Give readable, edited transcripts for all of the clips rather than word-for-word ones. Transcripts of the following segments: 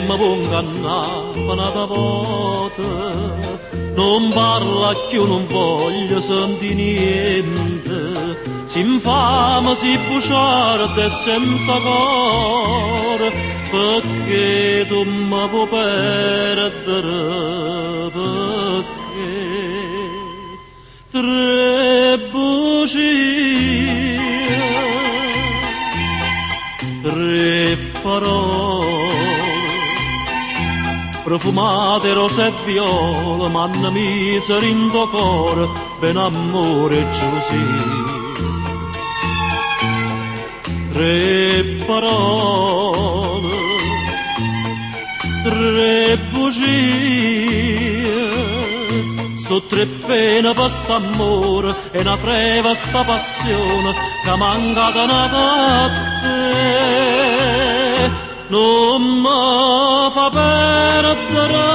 mi può ingannare una volta, non parla più, non voglio sentire niente, si infama, si bugiarda e senza cuore, perché tu mi puoi perdere, perché tre bugie, tre parole, profumate rose e viola, m'hanno messo in tuo cuore, ben amore e gelosia. Tre parole, tre bugie, so tre pene per st'amore e una freva sta passione che manca da una te. Non mi fa perdere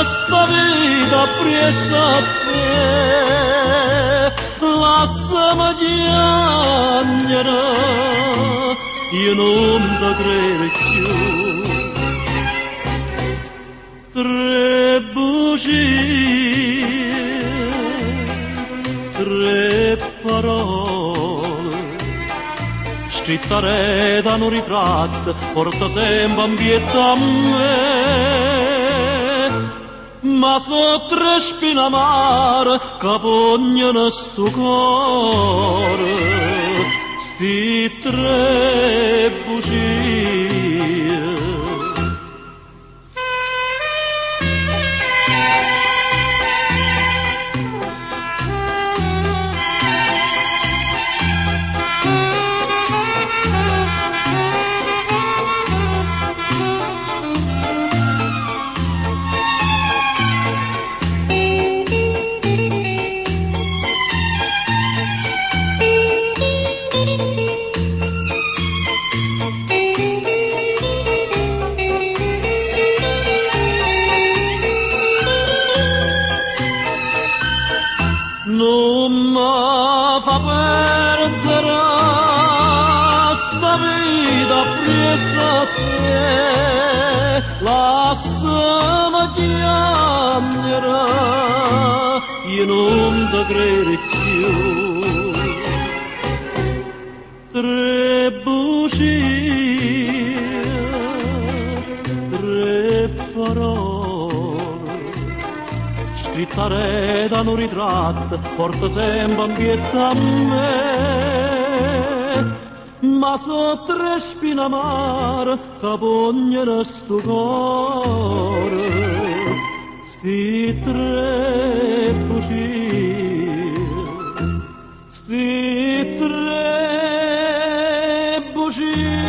sta vita presa a te, lasciami piangere, io non ti credo più. Tre bugie, tre parole, scritte da un ritratto, porta sempre ambiente a me, ma so tre spine amare che vogliono sto cuore, sti tre bugie. Non mi fa perdere sta vita presa a te, lasciami piangere, io non ti credo più. Tre bugie, tre parole, scritte da un ritratto, porta sempre ambiente a me, ma so tre spine amare che vogliono sto cuore, sti tre bugie, sti tre bugie.